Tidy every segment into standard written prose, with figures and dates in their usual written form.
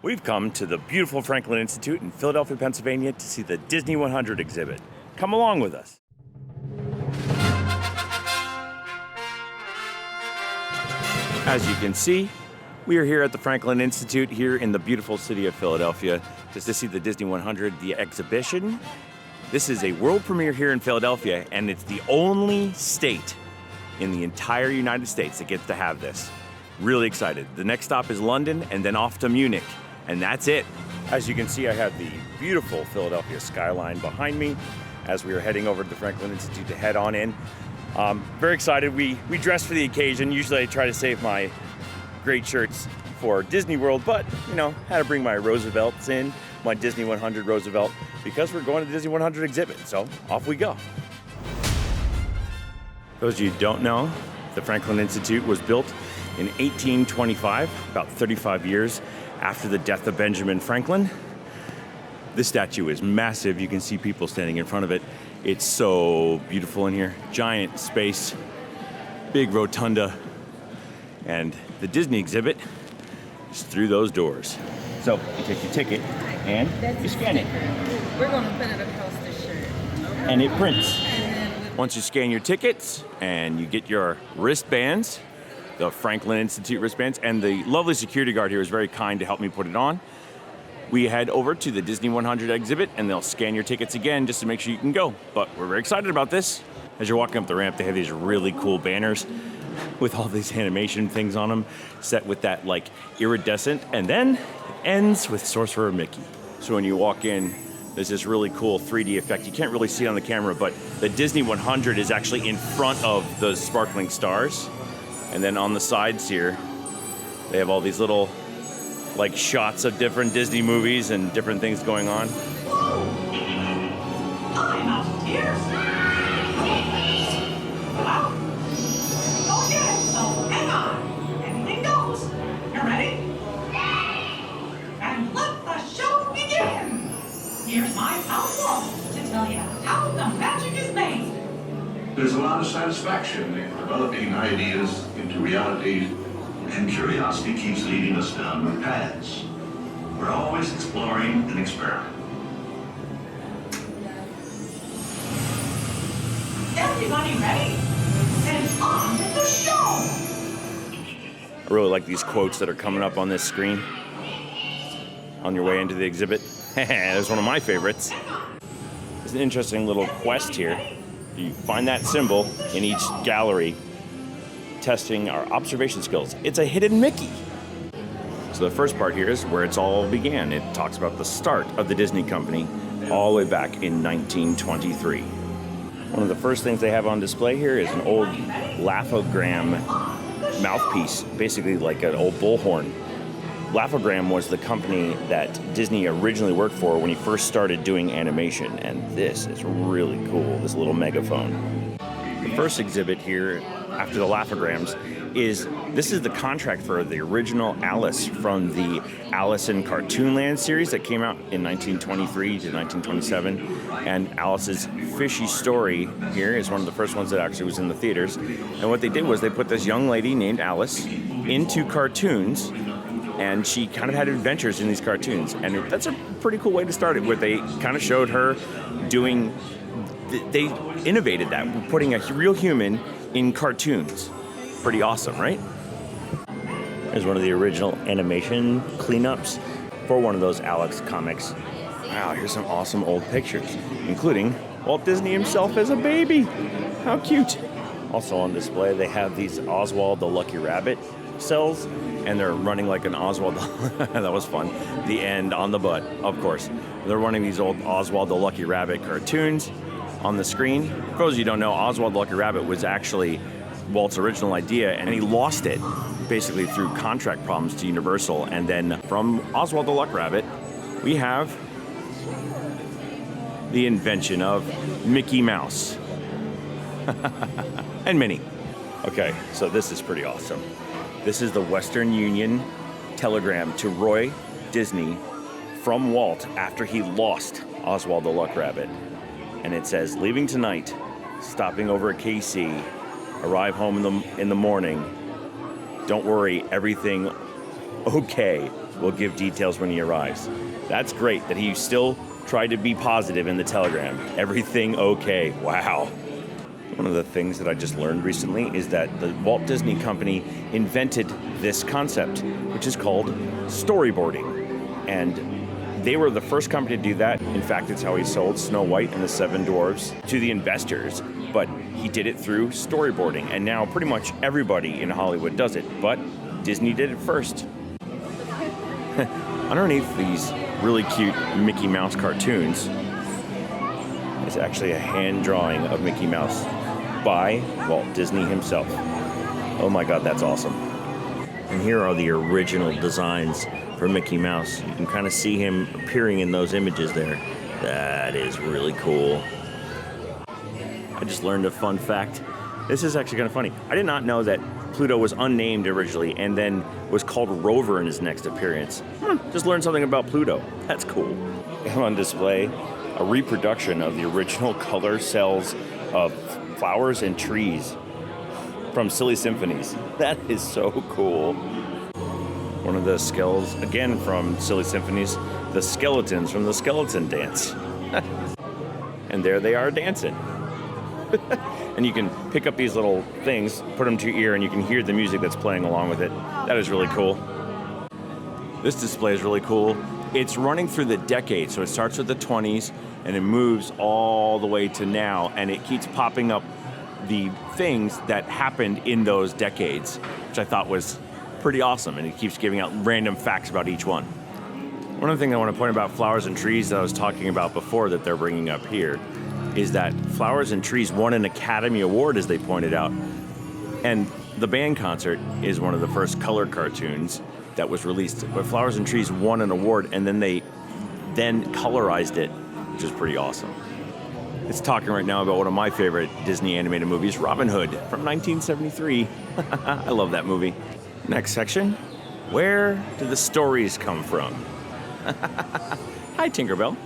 We've come to the beautiful Franklin Institute in Philadelphia, Pennsylvania to see the Disney100 exhibit. Come along with us. As you can see, we are here at the Franklin Institute here in the beautiful city of Philadelphia just to see the Disney100, the exhibition. This is a world premiere here in Philadelphia, and it's the only state in the entire United States that gets to have this. Really excited. The next stop is London and then off to Munich. And that's it. As you can see, I have the beautiful Philadelphia skyline behind me as we are heading over to the Franklin Institute to head on in. Very excited. We dressed for the occasion. Usually I try to save my great shirts for Disney World, but you know, had to bring my Roosevelts in, my Disney100 Roosevelt, because we're going to the Disney100 exhibit. So off we go. Those of you who don't know, the Franklin Institute was built in 1825, about 35 years after the death of Benjamin Franklin. This statue is massive. You can see people standing in front of it. It's so beautiful in here. Giant space, big rotunda, and the Disney exhibit is through those doors. So you take your ticket and you scan it. We're going to put it across the shirt. Okay. And it prints. Once you scan your tickets and you get your wristbands, the Franklin Institute wristbands, and the lovely security guard here was very kind to help me put it on. We head over to the Disney100 exhibit and they'll scan your tickets again just to make sure you can go. But we're very excited about this. As you're walking up the ramp, they have these really cool banners with all these animation things on them, set with that like iridescent, and then it ends with Sorcerer Mickey. So when you walk in, there's this really cool 3D effect. You can't really see it on the camera, but the Disney100 is actually in front of the sparkling stars. And then on the sides here, they have all these little like shots of different Disney movies and different things going on. I'm out of tears. Well, okay, so hang on. Anything goes. You ready? And let the show begin. Here's my pal Walt to tell you how the magic is made. There's a lot of satisfaction in developing ideas into reality, and curiosity keeps leading us down new paths. We're always exploring and experimenting. Everybody ready? And on with the show! I really like these quotes that are coming up on this screen on your way into the exhibit. There's one of my favorites. There's an interesting little quest here. You find that symbol in each gallery, testing our observation skills. It's a hidden Mickey. So the first part here is where it's all began. It talks about the start of the Disney company all the way back in 1923. One of the first things they have on display here is an old Laugh-O-Gram mouthpiece, basically like an old bullhorn. Laugh-O-Gram was the company that Disney originally worked for when he first started doing animation, and this is really cool, this little megaphone. The first exhibit here, after the Laugh-O-Grams, is the contract for the original Alice from the Alice in Cartoonland series that came out in 1923 to 1927. And Alice's Fishy Story here is one of the first ones that actually was in the theaters. And what they did was they put this young lady named Alice into cartoons, and she kind of had adventures in these cartoons. And that's a pretty cool way to start it, where they kind of showed her doing, they innovated that, putting a real human in cartoons. Pretty awesome, right? Here's one of the original animation cleanups for one of those Alex comics. Wow, here's some awesome old pictures, including Walt Disney himself as a baby. How cute. Also on display, they have these Oswald the Lucky Rabbit cells, and they're running like an Oswald. That was fun. The end on the butt, of course. They're running these old Oswald the Lucky Rabbit cartoons on the screen. For those of you who don't know, Oswald the Lucky Rabbit was actually Walt's original idea, and he lost it basically through contract problems to Universal. And then from Oswald the Lucky Rabbit, we have the invention of Mickey Mouse and Minnie. Okay, so this is pretty awesome. This is the Western Union telegram to Roy Disney from Walt after he lost Oswald the Luck Rabbit. And it says, leaving tonight, stopping over at KC, arrive home in the morning. Don't worry, everything okay. will give details when he arrives. That's great that he still tried to be positive in the telegram. Everything okay. Wow. One of the things that I just learned recently is that the Walt Disney Company invented this concept, which is called storyboarding. And they were the first company to do that. In fact, it's how he sold Snow White and the Seven Dwarfs to the investors. But he did it through storyboarding. And now pretty much everybody in Hollywood does it. But Disney did it first. Underneath these really cute Mickey Mouse cartoons is actually a hand drawing of Mickey Mouse by Walt Disney himself. Oh my God, that's awesome. And here are the original designs for Mickey Mouse. You can kind of see him appearing in those images there. That is really cool. I just learned a fun fact. This is actually kind of funny. I did not know that Pluto was unnamed originally and then was called Rover in his next appearance. Just learned something about Pluto. That's cool. On display, a reproduction of the original color cells of flowers and trees from Silly Symphonies. That is so cool. One of the skulls, again from Silly Symphonies, the skeletons from the skeleton dance. And there they are dancing. And you can pick up these little things, put them to your ear, and you can hear the music that's playing along with it. That is really cool. This display is really cool. It's running through the decades, so it starts with the 20s, and it moves all the way to now, and it keeps popping up the things that happened in those decades, which I thought was pretty awesome, and it keeps giving out random facts about each one. One of the things I want to point about Flowers and Trees that I was talking about before that they're bringing up here is that Flowers and Trees won an Academy Award, as they pointed out. And the band concert is one of the first color cartoons that was released. But Flowers and Trees won an award, and then they colorized it, which is pretty awesome. It's talking right now about one of my favorite Disney animated movies, Robin Hood from 1973. I love that movie. Next section, where do the stories come from? Hi, Tinkerbell.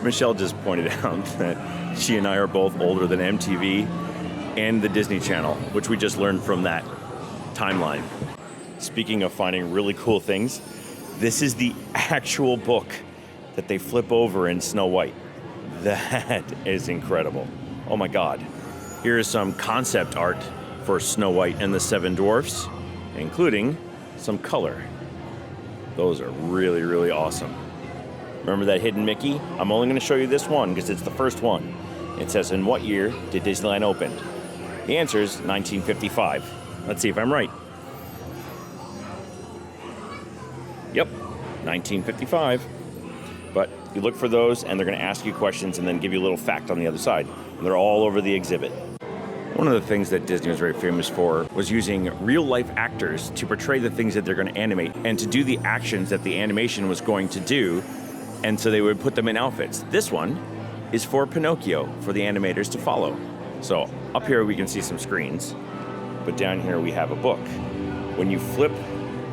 Michelle just pointed out that she and I are both older than MTV and the Disney Channel, which we just learned from that timeline. Speaking of finding really cool things, this is the actual book that they flip over in Snow White. That is incredible. Oh my God. Here is some concept art for Snow White and the Seven Dwarfs, including some color. Those are really, really awesome. Remember that hidden Mickey? I'm only going to show you this one because it's the first one. It says, in what year did Disneyland open? The answer is 1955. Let's see if I'm right. Yep, 1955. But you look for those and they're going to ask you questions and then give you a little fact on the other side. And they're all over the exhibit. One of the things that Disney was very famous for was using real-life actors to portray the things that they're going to animate and to do the actions that the animation was going to do. And so they would put them in outfits. This one is for Pinocchio, for the animators to follow. So up here we can see some screens, but down here we have a book. When you flip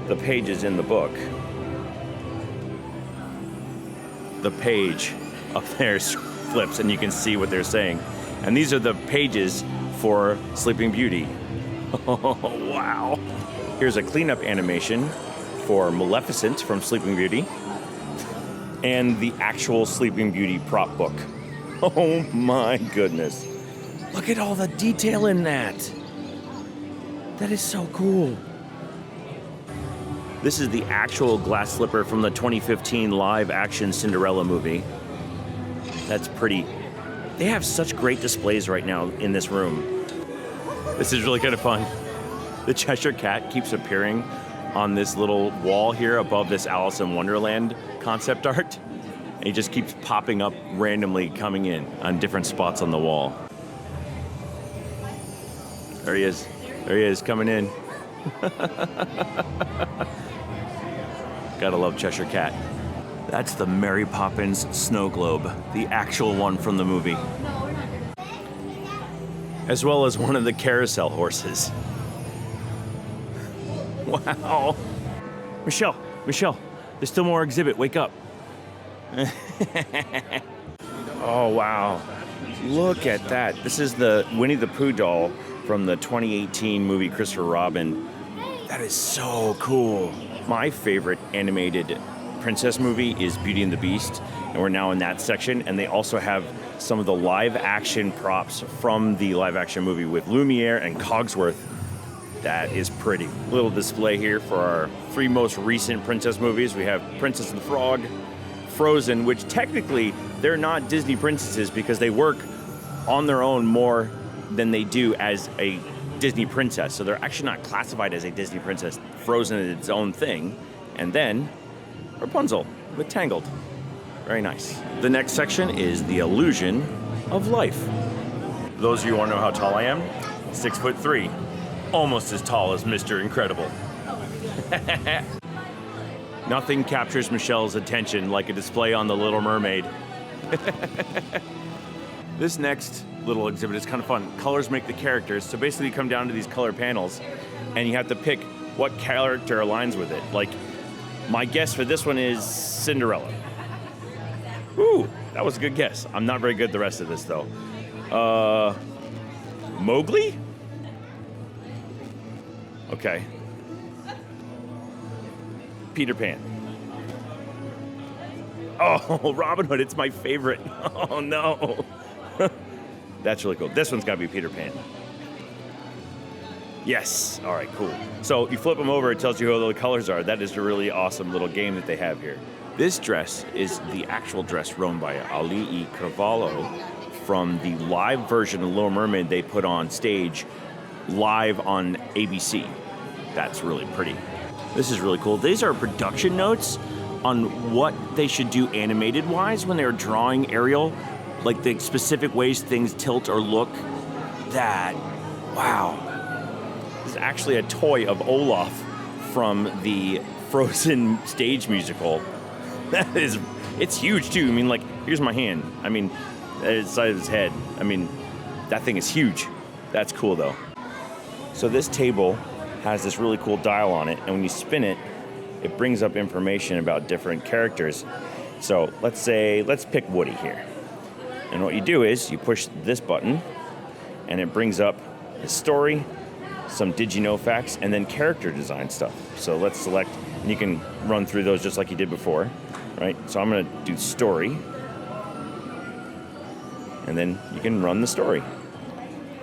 the pages in the book, the page up there flips and you can see what they're saying. And these are the pages for Sleeping Beauty. Oh, wow. Here's a cleanup animation for Maleficent from Sleeping Beauty and the actual Sleeping Beauty prop book. Oh my goodness. Look at all the detail in that. That is so cool. This is the actual glass slipper from the 2015 live-action Cinderella movie. That's pretty. They have such great displays right now in this room. This is really kind of fun. The Cheshire Cat keeps appearing on this little wall here above this Alice in Wonderland concept art. And he just keeps popping up randomly, coming in on different spots on the wall. There he is. There he is, coming in. Gotta love Cheshire Cat. That's the Mary Poppins snow globe, the actual one from the movie. As well as one of the carousel horses. Wow. Michelle, there's still more exhibit, wake up. Oh, wow. Look at that. This is the Winnie the Pooh doll from the 2018 movie Christopher Robin. That is so cool. My favorite animated princess movie is Beauty and the Beast, and we're now in that section, and they also have some of the live action props from the live action movie with Lumiere and Cogsworth. That is pretty. Little display here for our 3 most recent princess movies. We have Princess and the Frog, Frozen, which technically they're not Disney princesses because they work on their own more than they do as a Disney princess. So they're actually not classified as a Disney princess. Frozen is its own thing. And then Rapunzel with Tangled. Very nice. The next section is the illusion of life. Those of you who want to know how tall I am, 6'3". Almost as tall as Mr. Incredible. Nothing captures Michelle's attention like a display on The Little Mermaid. This next little exhibit is kind of fun. Colors make the characters. So basically you come down to these color panels and you have to pick what character aligns with it. Like, my guess for this one is Cinderella. Ooh, that was a good guess. I'm not very good at the rest of this though. Mowgli? Okay. Peter Pan. Oh, Robin Hood, it's my favorite. Oh no. That's really cool. This one's gotta be Peter Pan. Yes. All right, cool. So you flip them over, it tells you who the colors are. That is a really awesome little game that they have here. This dress is the actual dress worn by Ali E. Carvalho from the live version of Little Mermaid they put on stage live on ABC. That's really pretty. This is really cool. These are production notes on what they should do animated-wise when they're drawing Ariel, like the specific ways things tilt or look. That, wow. This is actually a toy of Olaf from the Frozen stage musical. That is, it's huge too. I mean, like, here's my hand. I mean, the size of his head. I mean, that thing is huge. That's cool though. So this table has this really cool dial on it, and when you spin it, it brings up information about different characters. So let's pick Woody here. And what you do is you push this button, and it brings up the story, some did you know facts, and then character design stuff. So let's select, and you can run through those just like you did before, right? So I'm gonna do story, and then you can run the story.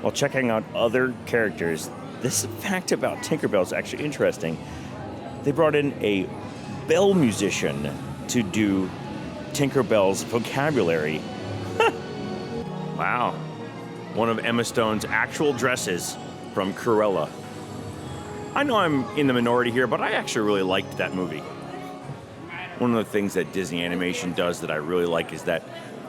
While checking out other characters, this fact about Tinkerbell is actually interesting. They brought in a bell musician to do Tinkerbell's vocabulary. Wow. One of Emma Stone's actual dresses from Cruella. I know I'm in the minority here, but I actually really liked that movie. One of the things that Disney Animation does that I really like is that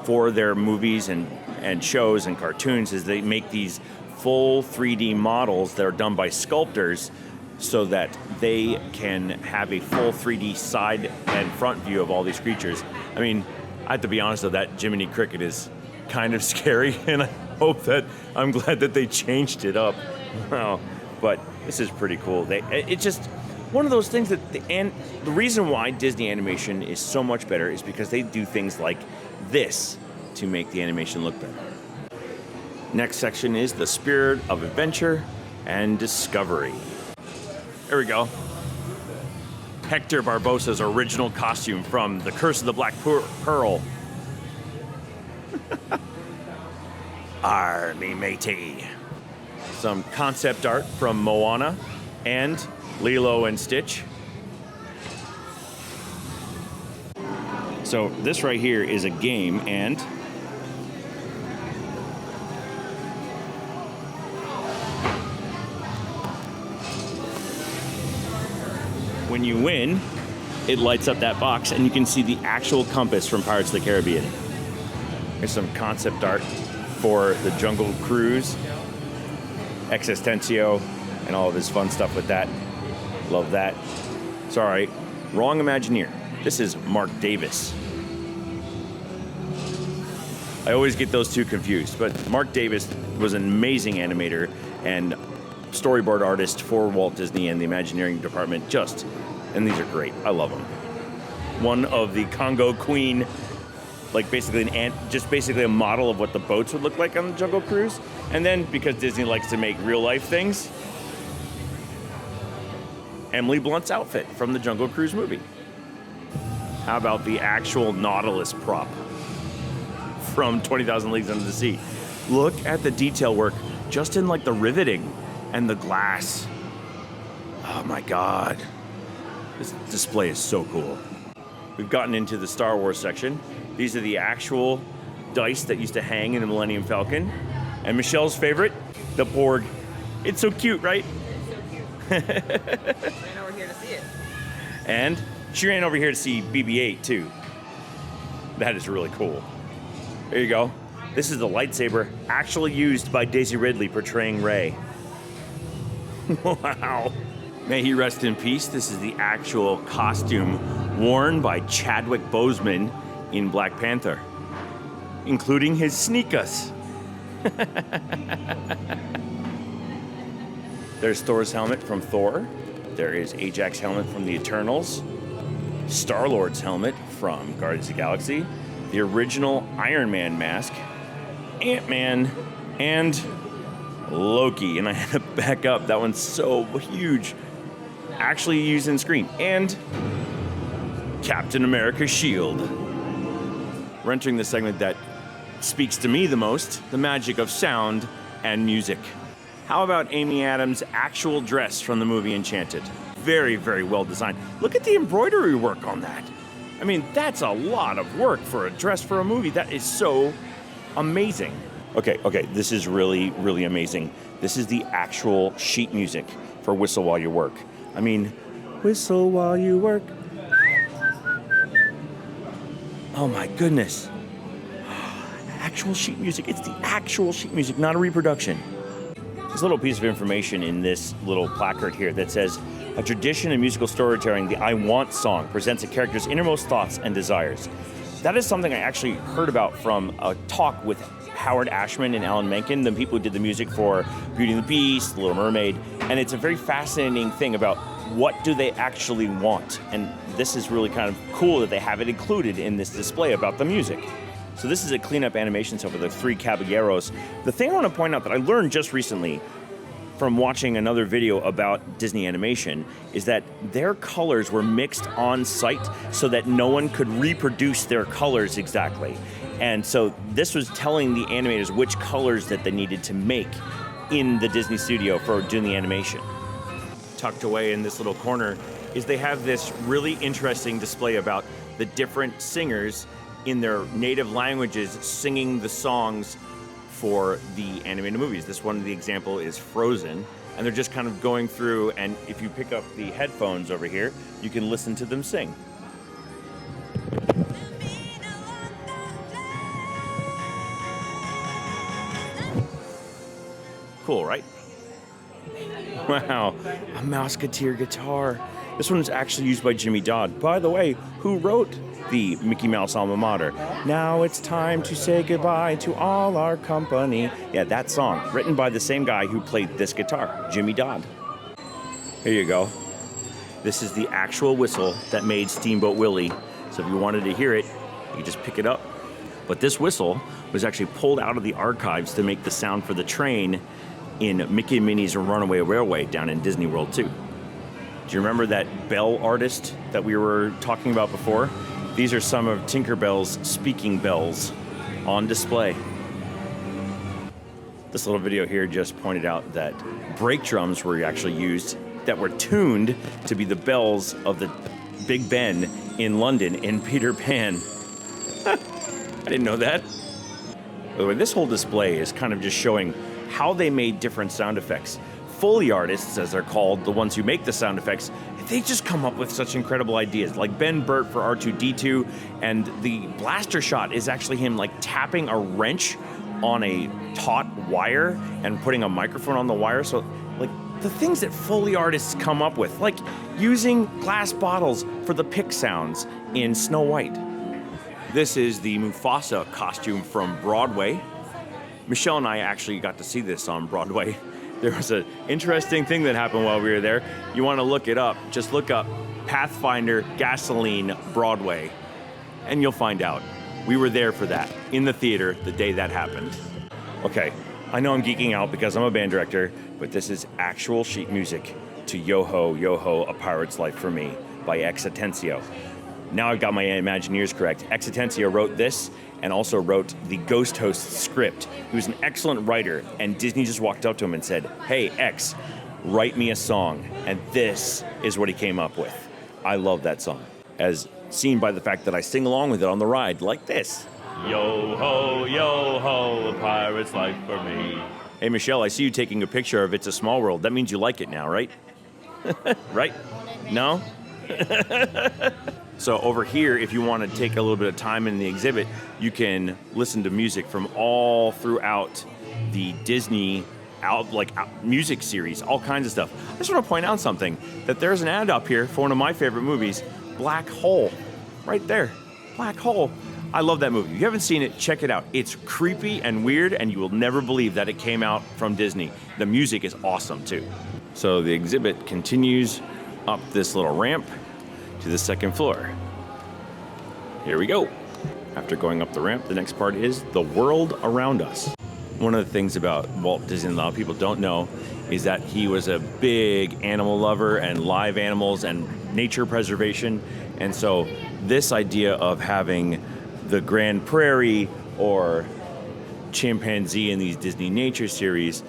for their movies and shows and cartoons is they make these full 3D models that are done by sculptors so that they can have a full 3D side and front view of all these creatures. I mean, I have to be honest though, that Jiminy Cricket is kind of scary, and I hope that, I'm glad that they changed it up. Wow, but this is pretty cool. It's just one of those things that, and the reason why Disney Animation is so much better is because they do things like this to make the animation look better. Next section is the spirit of adventure and discovery. There we go. Hector Barbossa's original costume from The Curse of the Black Pearl. Army matey. Some concept art from Moana and Lilo and Stitch. So this right here is a game, and when you win, it lights up that box and you can see the actual compass from Pirates of the Caribbean. There's some concept art for the Jungle Cruise, Existencio, and all of his fun stuff with that. Love that. Sorry, wrong Imagineer. This is Mark Davis. I always get those two confused, but Mark Davis was an amazing animator and storyboard artist for Walt Disney and the Imagineering department. And these are great. I love them. One of the Congo Queen, like basically basically a model of what the boats would look like on the Jungle Cruise. And then because Disney likes to make real life things, Emily Blunt's outfit from the Jungle Cruise movie. How about the actual Nautilus prop from 20,000 Leagues Under the Sea? Look at the detail work just in like the riveting and the glass. Oh my God. This display is so cool. We've gotten into the Star Wars section. These are the actual dice that used to hang in the Millennium Falcon. And Michelle's favorite, the Porg. It's so cute, right? Ran over here to see it. And she ran over here to see BB-8 too. That is really cool. There you go. This is the lightsaber actually used by Daisy Ridley portraying Rey. Wow. May he rest in peace. This is the actual costume worn by Chadwick Boseman in Black Panther, including his sneakers. There's Thor's helmet from Thor. There is Ajax's helmet from the Eternals. Star-Lord's helmet from Guardians of the Galaxy. The original Iron Man mask. Ant-Man. And Loki. And I had to back up. That one's so huge. Actually used in screen. And Captain America's shield. We're entering the segment that speaks to me the most, the magic of sound and music. How about Amy Adams' actual dress from the movie Enchanted? Very, very well designed. Look at the embroidery work on that. I mean, that's a lot of work for a dress for a movie. That is so amazing. Okay, this is really, really amazing. This is the actual sheet music for Whistle While You Work. I mean, whistle while you work. Oh my goodness. Actual sheet music. It's the actual sheet music, not a reproduction. There's a little piece of information in this little placard here that says, a tradition in musical storytelling, the I Want song presents a character's innermost thoughts and desires. That is something I actually heard about from a talk with Howard Ashman and Alan Menken, the people who did the music for Beauty and the Beast, The Little Mermaid, and it's a very fascinating thing about what do they actually want. And this is really kind of cool that they have it included in this display about the music. So this is a cleanup animation set for the Three Caballeros. The thing I want to point out that I learned just recently from watching another video about Disney animation is that their colors were mixed on site so that no one could reproduce their colors exactly. And so this was telling the animators which colors that they needed to make in the Disney studio for doing the animation. Tucked away in this little corner is they have this really interesting display about the different singers in their native languages singing the songs for the animated movies. This one, the example is Frozen, and they're just kind of going through, and if you pick up the headphones over here, you can listen to them sing. Cool, right? Wow, a Mouseketeer guitar. This one's actually used by Jimmy Dodd. By the way, who wrote the Mickey Mouse alma mater? Now it's time to say goodbye to all our company. Yeah, that song, written by the same guy who played this guitar, Jimmy Dodd. Here you go. This is the actual whistle that made Steamboat Willie. So if you wanted to hear it, you just pick it up. But this whistle was actually pulled out of the archives to make the sound for the train in Mickey and Minnie's Runaway Railway down in Disney World 2. Do you remember that bell artist that we were talking about before? These are some of Tinkerbell's speaking bells on display. This little video here just pointed out that brake drums were actually used that were tuned to be the bells of the Big Ben in London in Peter Pan. I didn't know that. By the way, this whole display is kind of just showing how they made different sound effects. Foley artists, as they're called, the ones who make the sound effects, they just come up with such incredible ideas. Like Ben Burt for R2-D2, and the blaster shot is actually him like tapping a wrench on a taut wire and putting a microphone on the wire. So like the things that Foley artists come up with, like using glass bottles for the pick sounds in Snow White. This is the Mufasa costume from Broadway. Michelle and I actually got to see this on Broadway. There was an interesting thing that happened while we were there. You want to look it up, just look up Pathfinder Gasoline Broadway, and you'll find out. We were there for that, in the theater, the day that happened. Okay, I know I'm geeking out because I'm a band director, but this is actual sheet music to Yo Ho, Yo Ho, A Pirate's Life for Me by Exhbit. Now I've got my Imagineers correct. Exhbit wrote this and also wrote the Ghost Host script. He was an excellent writer, and Disney just walked up to him and said, "Hey, X, write me a song." And this is what he came up with. I love that song, as seen by the fact that I sing along with it on the ride like this. Yo ho, a pirate's life for me. Hey, Michelle, I see you taking a picture of It's a Small World. That means you like it now, right? Right? No? So over here, if you want to take a little bit of time in the exhibit, you can listen to music from all throughout the Disney music series, all kinds of stuff. I just want to point out something, that there's an ad up here for one of my favorite movies, Black Hole. Right there, Black Hole. I love that movie. If you haven't seen it, check it out. It's creepy and weird, and you will never believe that it came out from Disney. The music is awesome, too. So the exhibit continues up this little ramp to the second floor. Here we go. After going up the ramp, the next part is the world around us. One of the things about Walt Disney, a lot of people don't know, is that he was a big animal lover and live animals and nature preservation. And so this idea of having the Grand Prairie or chimpanzee in these Disney nature series,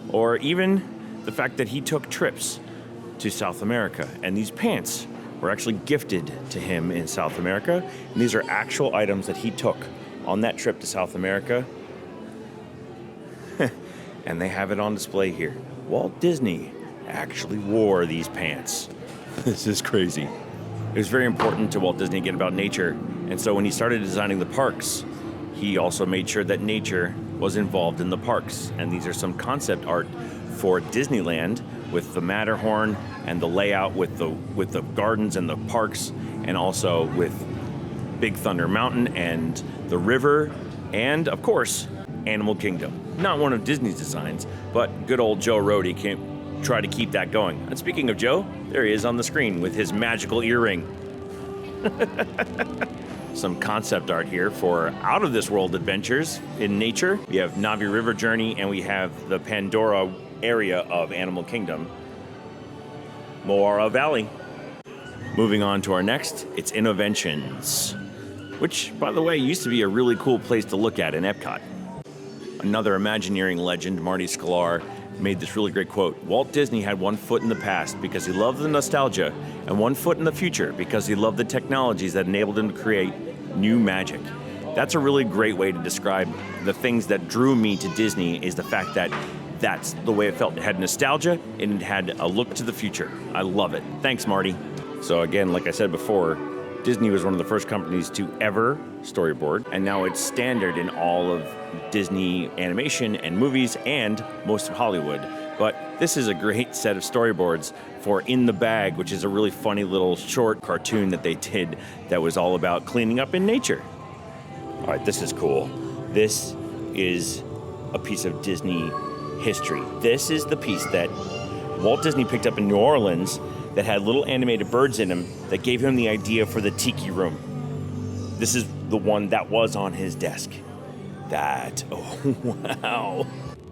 or even the fact that he took trips to South America, and these pants were actually gifted to him in South America, and these are actual items that he took on that trip to South America. And they have it on display here. Walt Disney actually wore these pants. This is crazy. It was very important to Walt Disney again about nature, and so when he started designing the parks, he also made sure that nature was involved in the parks. And these are some concept art for Disneyland with the Matterhorn and the layout with the gardens and the parks, and also with Big Thunder Mountain and the river, and of course, Animal Kingdom. Not one of Disney's designs, but good old Joe Rohde can't try to keep that going. And speaking of Joe, there he is on the screen with his magical earring. Some concept art here for out of this world adventures in nature. We have Navi River Journey, and we have the Pandora area of Animal Kingdom, Moara Valley. Moving on to our next, it's Innoventions, which, by the way, used to be a really cool place to look at in Epcot. Another Imagineering legend, Marty Sklar, made this really great quote. Walt Disney had one foot in the past because he loved the nostalgia, and one foot in the future because he loved the technologies that enabled him to create new magic. That's a really great way to describe the things that drew me to Disney, is the fact that that's the way it felt. It had nostalgia, and it had a look to the future. I love it. Thanks, Marty. So again, like I said before, Disney was one of the first companies to ever storyboard, and now it's standard in all of Disney animation and movies and most of Hollywood. But this is a great set of storyboards for In the Bag, which is a really funny little short cartoon that they did that was all about cleaning up in nature. All right, this is cool. This is a piece of Disney history. This is the piece that Walt Disney picked up in New Orleans that had little animated birds in them that gave him the idea for the tiki room. This is the one that was on his desk. Oh, wow.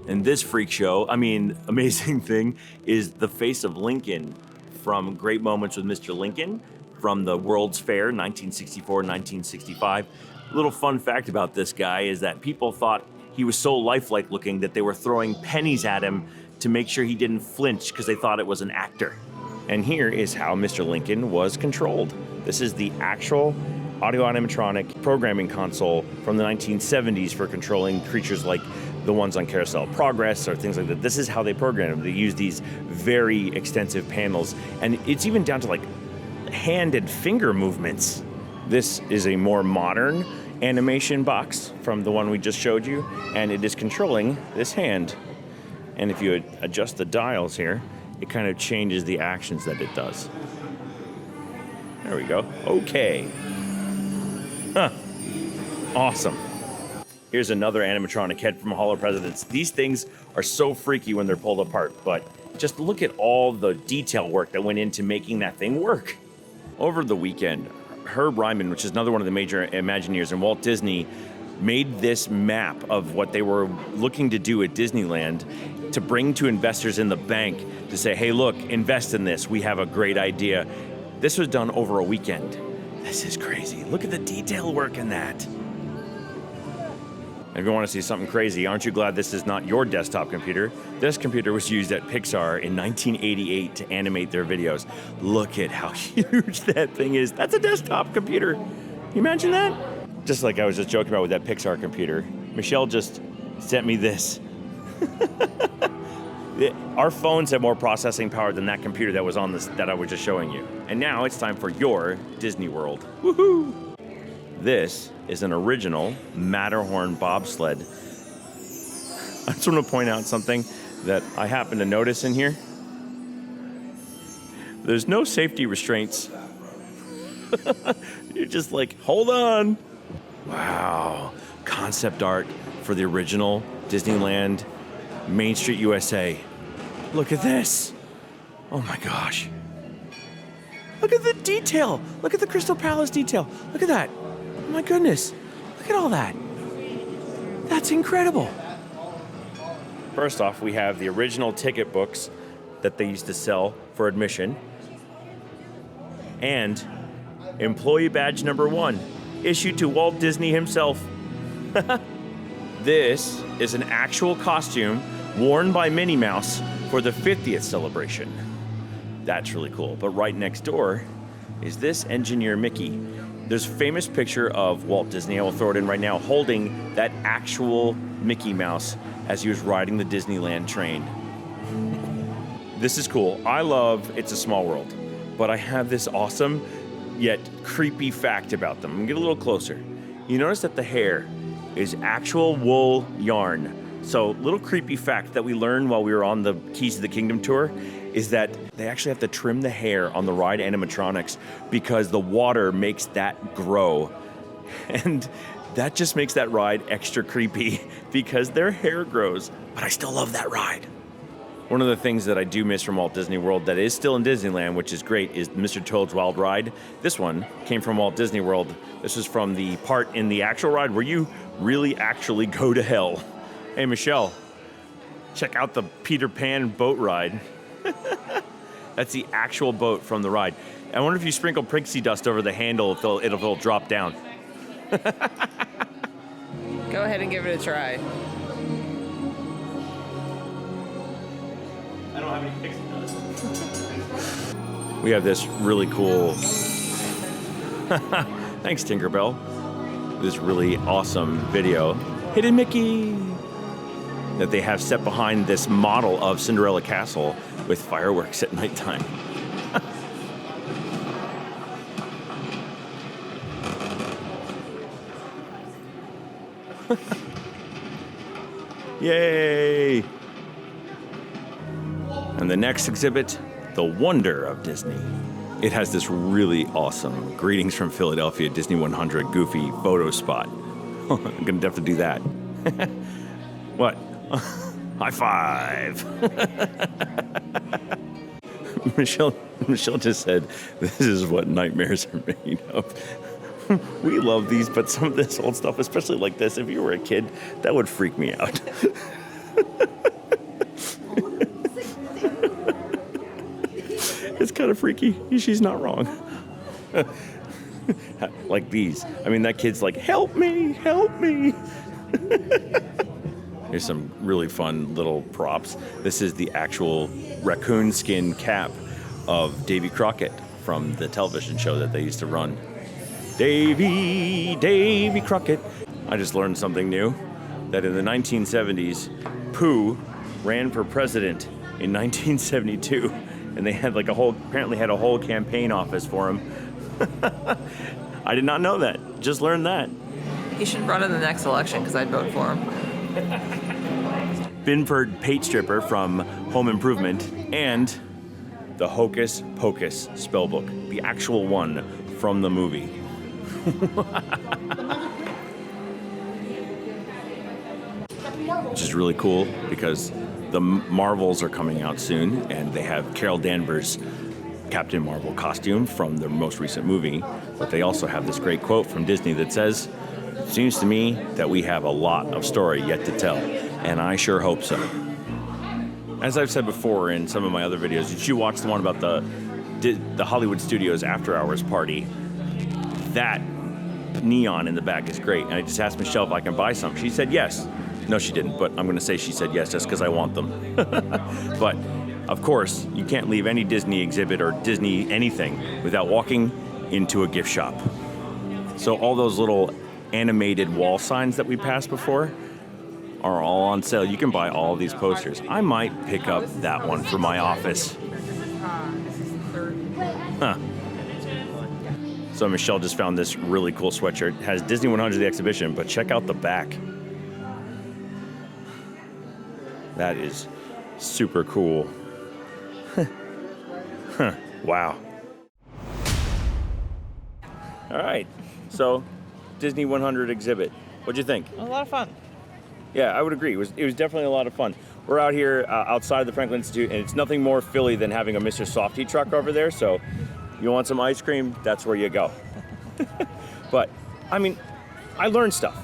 And this freak show, amazing thing, is the face of Lincoln from Great Moments with Mr. Lincoln from the World's Fair, 1964-1965. Little fun fact about this guy is that people thought he was so lifelike looking that they were throwing pennies at him to make sure he didn't flinch because they thought it was an actor. And here is how Mr. Lincoln was controlled. This is the actual audio animatronic programming console from the 1970s for controlling creatures like the ones on Carousel of Progress or things like that. This is how they program them. They use these very extensive panels, and it's even down to like hand and finger movements. This is a more modern animation box from the one we just showed you, and it is controlling this hand. And if you adjust the dials here, it kind of changes the actions that it does. There we go. Okay. Huh. Awesome. Here's another animatronic head from Hall of Presidents. These things are so freaky when they're pulled apart, but just look at all the detail work that went into making that thing work. Over the weekend, Herb Ryman, which is another one of the major Imagineers, and Walt Disney made this map of what they were looking to do at Disneyland to bring to investors in the bank to say, hey, look, invest in this. We have a great idea. This was done over a weekend. This is crazy. Look at the detail work in that. If you want to see something crazy, aren't you glad this is not your desktop computer? This computer was used at Pixar in 1988 to animate their videos. Look at how huge that thing is. That's a desktop computer. Can you imagine that? Just like I was just joking about with that Pixar computer. Michelle just sent me this. Our phones have more processing power than that computer that was on this that I was just showing you. And now it's time for your Disney World. Woohoo! This is an original Matterhorn bobsled. I just want to point out something that I happen to notice in here. There's no safety restraints. You're just like, hold on. Wow. Concept art for the original Disneyland Main Street USA. Look at this. Oh my gosh. Look at the detail. Look at the Crystal Palace detail. Look at that. Oh my goodness. Look at all that. That's incredible. First off, we have the original ticket books that they used to sell for admission. And employee badge number 1, issued to Walt Disney himself. This is an actual costume worn by Minnie Mouse for the 50th celebration. That's really cool. But right next door is this engineer Mickey. There's a famous picture of Walt Disney, I will throw it in right now, holding that actual Mickey Mouse as he was riding the Disneyland train. This is cool. I love It's a Small World, but I have this awesome yet creepy fact about them. I'm gonna get a little closer. You notice that the hair is actual wool yarn. So, little creepy fact that we learned while we were on the Keys to the Kingdom tour is that they actually have to trim the hair on the ride animatronics because the water makes that grow. And that just makes that ride extra creepy because their hair grows. But I still love that ride. One of the things that I do miss from Walt Disney World that is still in Disneyland, which is great, is Mr. Toad's Wild Ride. This one came from Walt Disney World. This is from the part in the actual ride where you really actually go to hell. Hey, Michelle, check out the Peter Pan boat ride. That's the actual boat from the ride. I wonder if you sprinkle pixie dust over the handle, if it'll drop down. Go ahead and give it a try. I don't have any pixie dust. We have this really cool... Thanks, Tinkerbell. This really awesome video, Hidden Mickey, that they have set behind this model of Cinderella Castle with fireworks at nighttime. Yay! And the next exhibit, The Wonder of Disney. It has this really awesome Greetings from Philadelphia Disney100 goofy photo spot. I'm gonna have to do that. What? High five! Michelle just said, this is what nightmares are made of. We love these, but some of this old stuff, especially like this, if you were a kid, that would freak me out. It's kind of freaky. She's not wrong. Like these. I mean, that kid's like, help me, help me. Here's some really fun little props. This is the actual raccoon skin cap of Davy Crockett from the television show that they used to run. Davy Crockett. I just learned something new, that in the 1970s, Pooh ran for president in 1972, and they had like apparently had a whole campaign office for him. I did not know that. Just learned that. He should run in the next election because I'd vote for him. Binford Pate Stripper from Home Improvement, and the Hocus Pocus spellbook, the actual one from the movie. Which is really cool because the Marvels are coming out soon, and they have Carol Danvers' Captain Marvel costume from their most recent movie, but they also have this great quote from Disney that says, Seems to me that we have a lot of story yet to tell, and I sure hope so. As I've said before in some of my other videos, you should watch the one about the Hollywood Studios after hours party. That neon in the back is great, and I just asked Michelle if I can buy some. She said yes. No, she didn't, but I'm going to say she said yes just because I want them. But, of course, you can't leave any Disney exhibit or Disney anything without walking into a gift shop. So all those little animated wall signs that we passed before are all on sale. You can buy all of these posters. I might pick up that one for my office. Huh. So Michelle just found this really cool sweatshirt. It has Disney100 the exhibition, but check out the back. That is super cool. Huh. Wow. All right. So, Disney100 exhibit. What'd you think? It was a lot of fun. Yeah, I would agree. It was definitely a lot of fun. We're out here outside the Franklin Institute, and it's nothing more Philly than having a Mr. Softy truck over there. So, you want some ice cream? That's where you go. But, I mean, I learned stuff.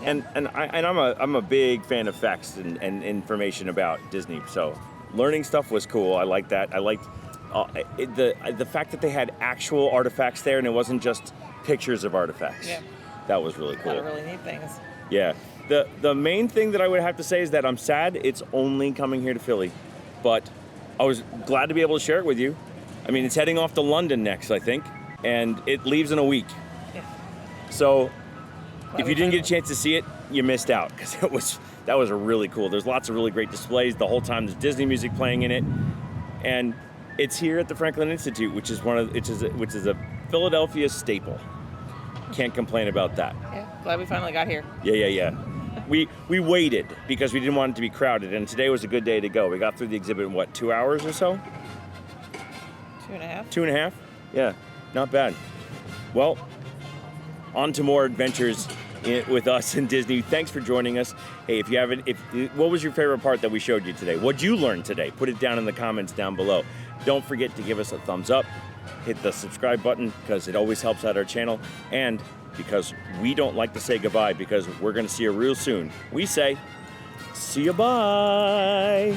And I'm a big fan of facts and information about Disney. So learning stuff was cool. I liked that. I liked the fact that they had actual artifacts there and it wasn't just pictures of artifacts. Yeah. That was really cool. A lot of really neat things. Yeah. The main thing that I would have to say is that I'm sad it's only coming here to Philly, but I was glad to be able to share it with you. I mean, it's heading off to London next, I think, and it leaves in a week. Yeah. So if you didn't get a chance to see it, you missed out because that was really cool. There's lots of really great displays the whole time. There's Disney music playing in it, and it's here at the Franklin Institute, which is which is a Philadelphia staple. Can't complain about that. Yeah, glad we finally got here. Yeah. We waited because we didn't want it to be crowded, and today was a good day to go. We got through the exhibit in what, 2 hours or so? 2.5. 2.5? Yeah, not bad. Well, on to more adventures with us and Disney. Thanks for joining us. Hey, if you haven't, what was your favorite part that we showed you today? What'd you learn today? Put it down in the comments down below. Don't forget to give us a thumbs up. Hit the subscribe button because it always helps out our channel. And because we don't like to say goodbye because we're going to see you real soon, we say, see you, bye.